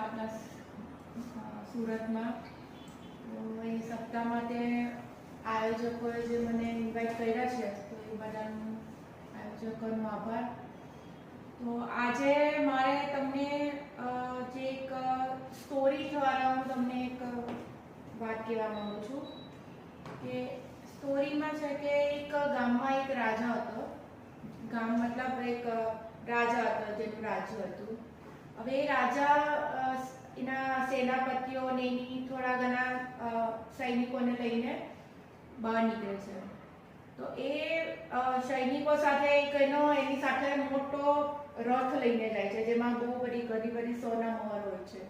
આપણા સુરતમાં. તો એ સપ્તાહ માટે આયોજકોએ જે મને ઇન્વાઇટ કર્યા છે તો એ બધાનું આયોજકોનો આભાર. તો આજે મારે તમને જે એક સ્ટોરી દ્વારા હું તમને એક વાત કહેવા માંગુ છું કે સ્ટોરીમાં છે કે એક ગામમાં એક રાજા હતો. ગામ મતલબ એક રાજા હતો જેનું રાજ્ય હતું. હવે એ રાજા એના સેનાપતિઓ અને એની થોડા ઘણા સૈનિકોને લઈને બહાર નીકળે છે. તો એ સૈનિકો સાથે એની સાથે મોટો રથ લઈને જાય છે જેમાં બહુ બધી ઘણી સોના મહોર હોય છે.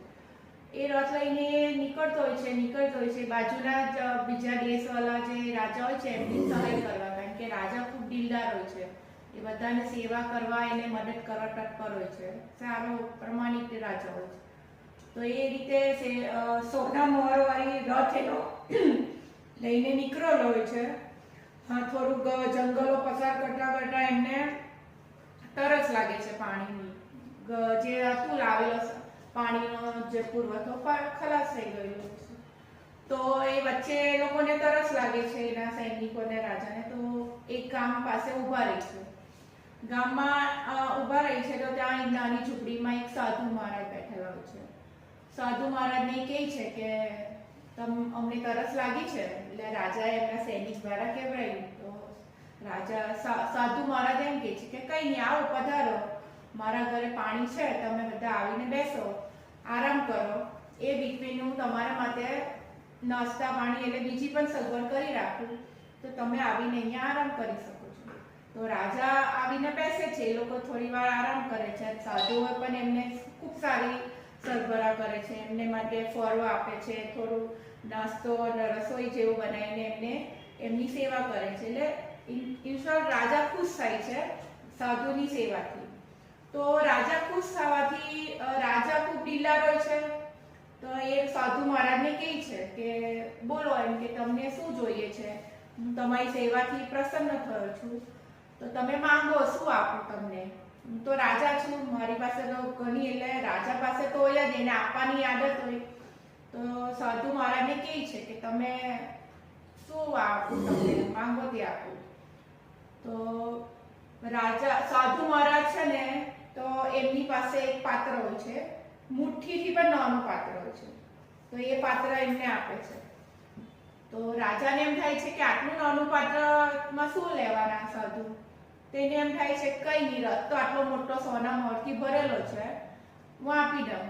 એ રથ લઈને નીકળતો હોય છે બાજુના જ બીજા દેશવાળા જે રાજા હોય છે એમની સહાય કરવા, કારણ કે રાજા ખૂબ દિલદાર હોય છે. એ બધાને સેવા કરવા, એને મદદ કરવા તત્પર હોય છે. સારો પ્રમાણિક રાજા હોય છે. તો એ રીતે સોના મહોરવાળી રથ એનો લઈને નીકળેલો હોય છે. હા, થોડુંક જંગલો પસાર કરતા એમને તરસ લાગે છે પાણીની. જે હતું લાવેલો પાણીનો જે પુરવઠો ખલાસ થઈ ગયેલો છે. તો એ વચ્ચે એ લોકોને તરસ લાગે છે એના સૈનિકોને, રાજાને. તો એક ગામ પાસે ઊભા રહે છે. ગામમાં ઊભા રહી છે તો ત્યાં એક નાની ઝૂંપડીમાં એક સાધુ મહારાજ બેઠેલા હોય છે. સાધુ મહારાજને કહે છે કે અમને તરસ લાગી છે. એટલે રાજાએ એમના સૈનિક દ્વારા કહેવાયું. તો સાધુ મહારાજ એમ કહે છે કે કંઈ નહીં, આવો પધારો, મારા ઘરે પાણી છે, તમે બધા આવીને બેસો, આરામ કરો. એ બીટવીન હું તમારા માટે નાસ્તા પાણી એટલે બીજી પણ સગવડ કરી રાખું, તો તમે આવીને અહીંયા આરામ કરી શકો છો. તો રાજા આવીને બેસે છે. એ લોકો થોડી વાર આરામ કરે છે. સાધુઓ પણ એમને ખૂબ સારી સરભરા કરે છે, એમને માટે ફળો આપે છે, થોડું નાસ્તો અને રસોઈ જેવું બનાવીને એમની સેવા કરે છે. એટલે ઇન્શોર્ટ રાજા ખુશ થાય છે સાધુની સેવાથી. તો રાજા ખુશ થવાથી રાજા ખૂબ દિલદાર હોય છે. તો એ સાધુ મહારાજને કહે છે કે બોલો, એમ કે તમને શું જોઈએ છે? હું તમારી સેવાથી પ્રસન્ન થયો છું, તો તમે માંગો, શું આપું તમને? તો રાજા છું, મારી પાસે તો ઘણી, એટલે રાજા પાસે તો હોય જ, એને આપવાની આદત હોય. તો સાધુ મહારાજને કહે છે કે તમે શું આપું તમને, માંગો તે આપું. તો સાધુ મહારાજ છે ને, તો એમની પાસે એક પાત્ર હોય છે, મુઠ્ઠીથી પણ નાનું પાત્ર હોય છે. તો એ પાત્ર એમને આપે છે. તો રાજાને એમ થાય છે કે આટલું નાનું પાત્રમાં શું લેવાના સાધુ? તેને એમ થાય છે કંઈ નહીં, રથ તો આટલો મોટો સોના મહોરથી ભરેલો છે, હું આપી દઉં.